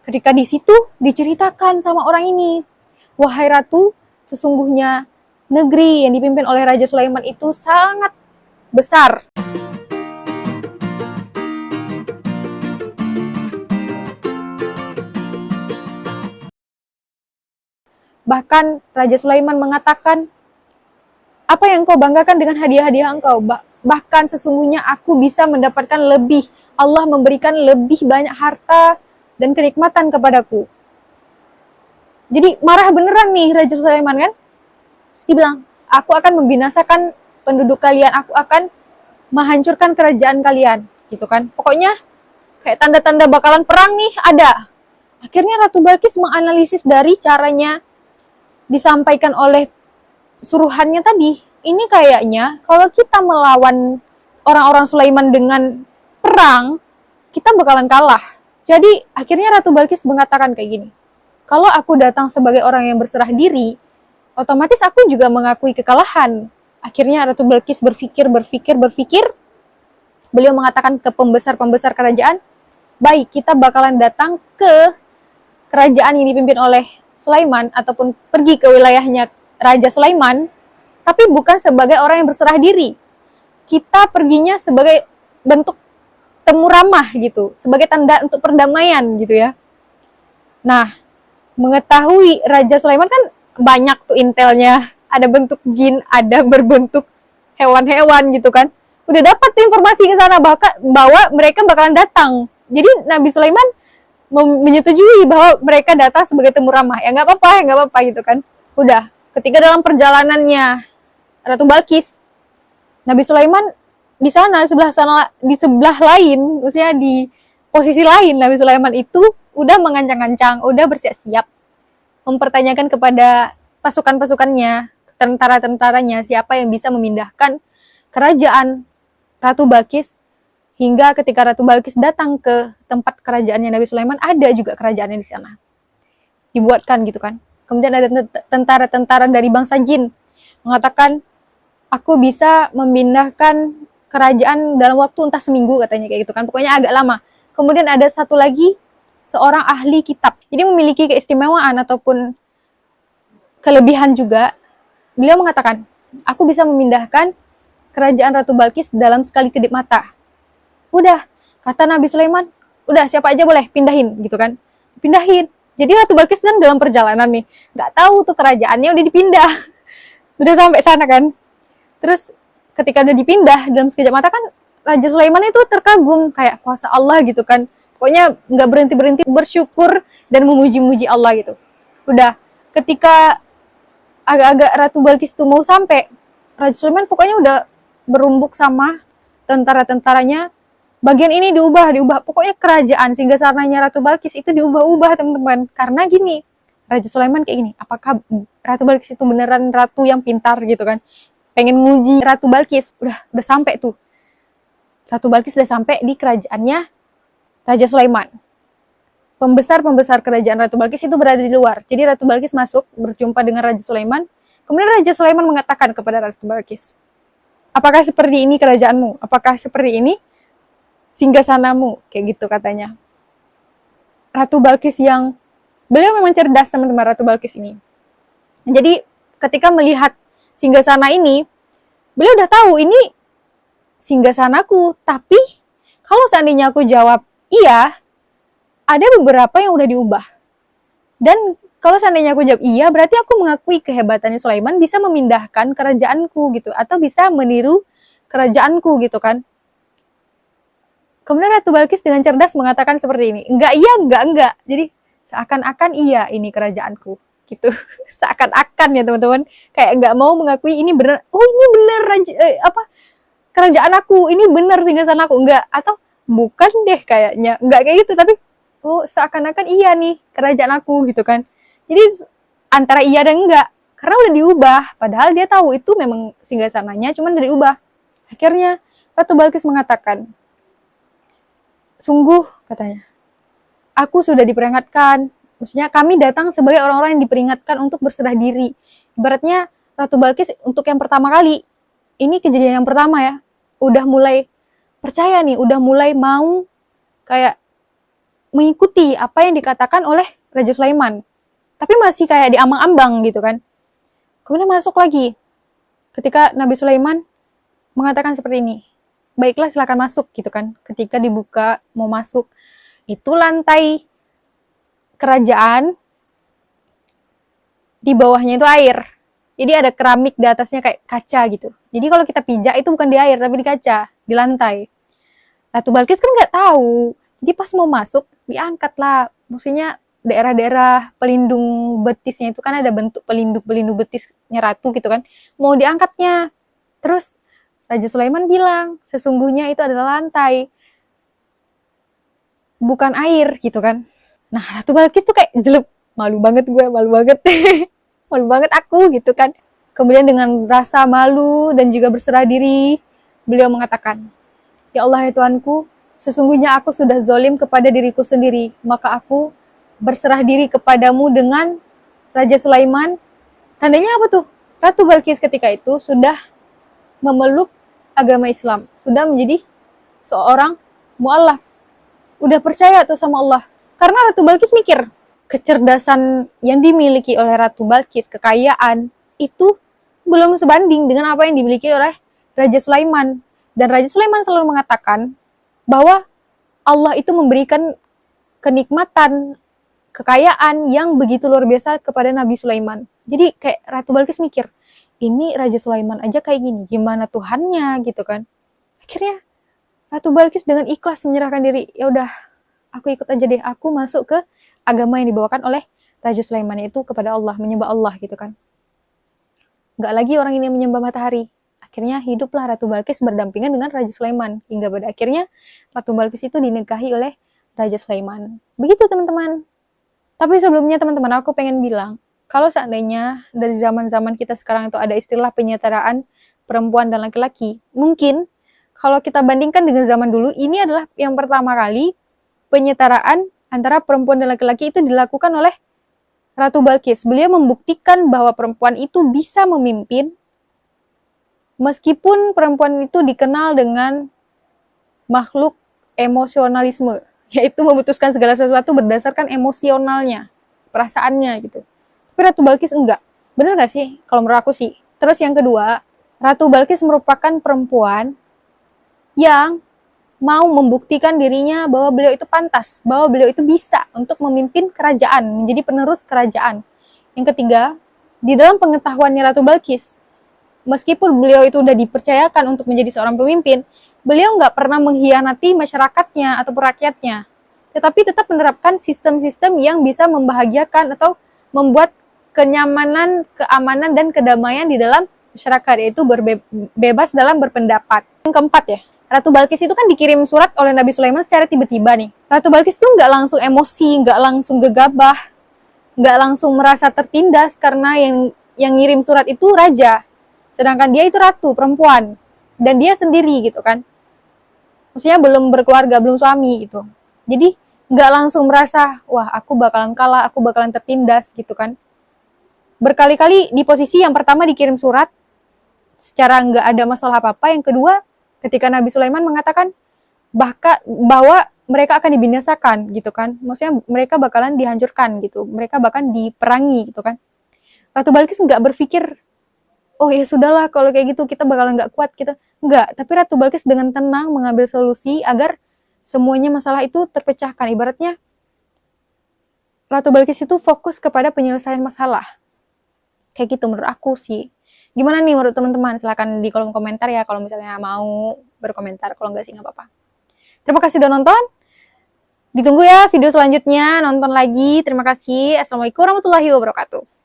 Ketika di situ diceritakan sama orang ini, wahai ratu, sesungguhnya negeri yang dipimpin oleh Raja Sulaiman itu sangat besar. Bahkan Raja Sulaiman mengatakan, apa yang kau banggakan dengan hadiah-hadiah engkau? Bahkan sesungguhnya aku bisa mendapatkan lebih. Allah memberikan lebih banyak harta dan kenikmatan kepadaku. Jadi marah beneran nih Raja Sulaiman kan? Dia bilang, aku akan membinasakan penduduk kalian. Aku akan menghancurkan kerajaan kalian. Gitu kan. Pokoknya kayak tanda-tanda bakalan perang nih ada. Akhirnya Ratu Balkis menganalisis dari caranya disampaikan oleh suruhannya tadi. Ini kayaknya kalau kita melawan orang-orang Sulaiman dengan perang, kita bakalan kalah. Jadi akhirnya Ratu Balkis mengatakan kayak gini, kalau aku datang sebagai orang yang berserah diri, otomatis aku juga mengakui kekalahan. Akhirnya Ratu Balkis berpikir. Beliau mengatakan ke pembesar-pembesar kerajaan, baik, kita bakalan datang ke kerajaan yang dipimpin oleh Sulaiman ataupun pergi ke wilayahnya Raja Sulaiman, tapi bukan sebagai orang yang berserah diri. Kita perginya sebagai bentuk temu ramah gitu, sebagai tanda untuk perdamaian gitu ya. Nah, mengetahui Raja Sulaiman kan banyak tuh intelnya, ada bentuk jin, ada berbentuk hewan-hewan gitu kan. Udah dapat tuh informasi ke sana bahwa mereka bakalan datang. Jadi Nabi Sulaiman menyetujui bahwa mereka datang sebagai temu ramah. Ya nggak apa-apa gitu kan. Udah, ketika dalam perjalanannya Ratu Balkis, Nabi Sulaiman di sana di sebelah lain, maksudnya di posisi lain, Nabi Sulaiman itu udah mengancang-ancang, udah bersiap-siap mempertanyakan kepada pasukan-pasukannya, tentara-tentaranya, siapa yang bisa memindahkan kerajaan Ratu Balkis, hingga ketika Ratu Balkis datang ke tempat kerajaannya Nabi Sulaiman, ada juga kerajaannya di sana. Dibuatkan gitu kan. Kemudian ada tentara-tentara dari bangsa jin mengatakan, aku bisa memindahkan kerajaan dalam waktu entah seminggu katanya kayak gitu kan. Pokoknya agak lama. Kemudian ada satu lagi, seorang ahli kitab. Jadi memiliki keistimewaan ataupun kelebihan juga. Beliau mengatakan, aku bisa memindahkan kerajaan Ratu Balkis dalam sekali kedip mata. Udah, kata Nabi Sulaiman, udah siapa aja boleh pindahin gitu kan. Pindahin. Jadi Ratu Balkis kan dalam perjalanan nih, nggak tahu tuh kerajaannya udah dipindah. Udah sampai sana kan. Terus ketika udah dipindah dalam sekejap mata kan Raja Sulaiman itu terkagum kayak kuasa Allah gitu kan. Pokoknya nggak berhenti-berhenti bersyukur dan memuji-muji Allah gitu. Udah, ketika agak-agak Ratu Balkis itu mau sampai, Raja Sulaiman pokoknya udah berumbuk sama tentara-tentaranya. Bagian ini diubah. Pokoknya kerajaan singgasananya Ratu Balkis itu diubah-ubah teman-teman. Karena gini, Raja Sulaiman kayak gini, apakah Ratu Balkis itu beneran ratu yang pintar gitu kan? Pengen nguji Ratu Balkis. Udah sampai tuh. Ratu Balkis udah sampai di kerajaannya Raja Sulaiman. Pembesar-pembesar kerajaan Ratu Balkis itu berada di luar. Jadi Ratu Balkis masuk berjumpa dengan Raja Sulaiman. Kemudian Raja Sulaiman mengatakan kepada Ratu Balkis, apakah seperti ini kerajaanmu? Apakah seperti ini singgasanamu? Kayak gitu katanya. Ratu Balkis yang beliau memang cerdas teman-teman, Ratu Balkis ini. Jadi ketika melihat singgasana ini, beliau udah tahu ini singgasanaku. Tapi kalau seandainya aku jawab iya, ada beberapa yang udah diubah. Dan kalau seandainya aku jawab iya, berarti aku mengakui kehebatannya Sulaiman bisa memindahkan kerajaanku gitu, atau bisa meniru kerajaanku gitu kan. Kemudian Ratu Balkis dengan cerdas mengatakan seperti ini, enggak iya, enggak. Jadi seakan-akan iya ini kerajaanku gitu. Seakan-akan ya teman-teman, kayak enggak mau mengakui ini benar. Oh ini benar kerajaan aku, ini benar singgasana aku, enggak, atau bukan deh kayaknya, enggak kayak gitu, tapi oh seakan-akan iya nih kerajaan aku gitu kan. Jadi antara iya dan enggak, karena udah diubah, padahal dia tahu itu memang singgasananya, cuman udah diubah. Akhirnya Ratu Balkis mengatakan, sungguh katanya, aku sudah diperingatkan, maksudnya kami datang sebagai orang-orang yang diperingatkan untuk berserah diri. Ibaratnya Ratu Balkis untuk yang pertama kali, ini kejadian yang pertama ya, udah mulai percaya nih, udah mulai mau kayak mengikuti apa yang dikatakan oleh Raja Sulaiman. Tapi masih kayak diambang-ambang gitu kan. Kemudian masuk lagi. Ketika Nabi Sulaiman mengatakan seperti ini. Baiklah silakan masuk gitu kan. Ketika dibuka mau masuk. Itu lantai kerajaan. Di bawahnya itu air. Jadi ada keramik di atasnya kayak kaca gitu. Jadi kalau kita pijak itu bukan di air tapi di kaca. Di lantai. Ratu Balkis kan nggak tahu. Jadi pas mau masuk diangkat lah. Maksudnya daerah-daerah pelindung betisnya itu kan ada bentuk pelindung betisnya ratu gitu kan. Mau diangkatnya. Terus Raja Sulaiman bilang, sesungguhnya itu adalah lantai. Bukan air gitu kan. Nah Ratu Balkis tuh kayak jelek. Malu banget gue, malu banget. Malu banget aku gitu kan. Kemudian dengan rasa malu dan juga berserah diri, beliau mengatakan, ya Allah ya Tuanku, sesungguhnya aku sudah zolim kepada diriku sendiri. Maka aku berserah diri kepadamu dengan Raja Sulaiman. Tandanya apa tuh? Ratu Balkis ketika itu sudah memeluk agama Islam. Sudah menjadi seorang mu'alaf. Udah percaya tuh sama Allah. Karena Ratu Balkis mikir, kecerdasan yang dimiliki oleh Ratu Balkis, kekayaan, itu belum sebanding dengan apa yang dimiliki oleh Raja Sulaiman. Dan Raja Sulaiman selalu mengatakan bahwa Allah itu memberikan kenikmatan, kekayaan yang begitu luar biasa kepada Nabi Sulaiman. Jadi kayak Ratu Balkis mikir, ini Raja Sulaiman aja kayak gini, gimana Tuhannya gitu kan. Akhirnya Ratu Balkis dengan ikhlas menyerahkan diri, ya udah aku ikut aja deh, aku masuk ke agama yang dibawakan oleh Raja Sulaiman, yaitu kepada Allah, menyembah Allah gitu kan. Nggak lagi orang ini menyembah matahari. Akhirnya hiduplah Ratu Balkis berdampingan dengan Raja Sulaiman. Hingga pada akhirnya Ratu Balkis itu dinikahi oleh Raja Sulaiman. Begitu teman-teman. Tapi sebelumnya teman-teman aku pengen bilang, kalau seandainya dari zaman-zaman kita sekarang itu ada istilah penyetaraan perempuan dan laki-laki, mungkin kalau kita bandingkan dengan zaman dulu, ini adalah yang pertama kali penyetaraan antara perempuan dan laki-laki itu dilakukan oleh Ratu Balkis. Beliau membuktikan bahwa perempuan itu bisa memimpin, meskipun perempuan itu dikenal dengan makhluk emosionalisme, yaitu memutuskan segala sesuatu berdasarkan emosionalnya, perasaannya gitu. Tapi Ratu Balkis enggak. Bener gak sih? Kalau menurut aku sih. Terus yang kedua, Ratu Balkis merupakan perempuan yang mau membuktikan dirinya bahwa beliau itu pantas, bahwa beliau itu bisa untuk memimpin kerajaan, menjadi penerus kerajaan. Yang ketiga, di dalam pengetahuannya Ratu Balkis, meskipun beliau itu udah dipercayakan untuk menjadi seorang pemimpin, beliau nggak pernah mengkhianati masyarakatnya atau rakyatnya, tetapi tetap menerapkan sistem-sistem yang bisa membahagiakan atau membuat kenyamanan, keamanan, dan kedamaian di dalam masyarakat, yaitu bebas dalam berpendapat. Yang keempat ya, Ratu Balkis itu kan dikirim surat oleh Nabi Sulaiman secara tiba-tiba nih. Ratu Balkis tuh nggak langsung emosi, nggak langsung gegabah, nggak langsung merasa tertindas karena yang ngirim surat itu raja. Sedangkan dia itu ratu, perempuan. Dan dia sendiri gitu kan. Maksudnya belum berkeluarga, belum suami gitu. Jadi nggak langsung merasa, wah aku bakalan kalah, aku bakalan tertindas gitu kan. Berkali-kali di posisi yang pertama dikirim surat, secara nggak ada masalah apa-apa. Yang kedua, ketika Nabi Sulaiman mengatakan bahwa mereka akan dibinasakan gitu kan. Maksudnya mereka bakalan dihancurkan gitu. Mereka bahkan diperangi gitu kan. Ratu Balkis nggak berpikir, oh ya sudahlah kalau kayak gitu kita bakalan nggak kuat kita. Nggak, tapi Ratu Balkis dengan tenang mengambil solusi agar semuanya masalah itu terpecahkan. Ibaratnya Ratu Balkis itu fokus kepada penyelesaian masalah. Kayak gitu menurut aku sih. Gimana nih menurut teman-teman? Silahkan di kolom komentar ya kalau misalnya mau berkomentar. Kalau nggak sih nggak apa-apa. Terima kasih udah nonton. Ditunggu ya video selanjutnya. Nonton lagi. Terima kasih. Assalamualaikum warahmatullahi wabarakatuh.